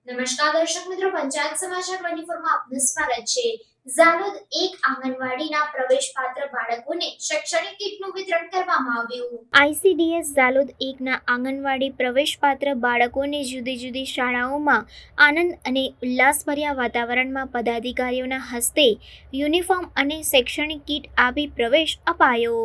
નમસ્કાર દર્શક મિત્રો, પંચાયત સમાચાર 24 માં આપનું સ્વાગત છે. ઝાલોદ એક આંગણવાડીના પ્રવેશપાત્ર બાળકોને શૈક્ષણિક કીટનું વિતરણ કરવામાં આવ્યું. આઈસીડીએસ ઝાલોદ એકના આંગણવાડી પ્રવેશપાત્ર બાળકોને જુદી જુદી શાળાઓમાં આનંદ અને ઉલ્લાસભર્યા વાતાવરણમાં પદાધિકારીઓના હસ્તે યુનિફોર્મ અને શૈક્ષણિક કીટ આપી પ્રવેશ અપાયો.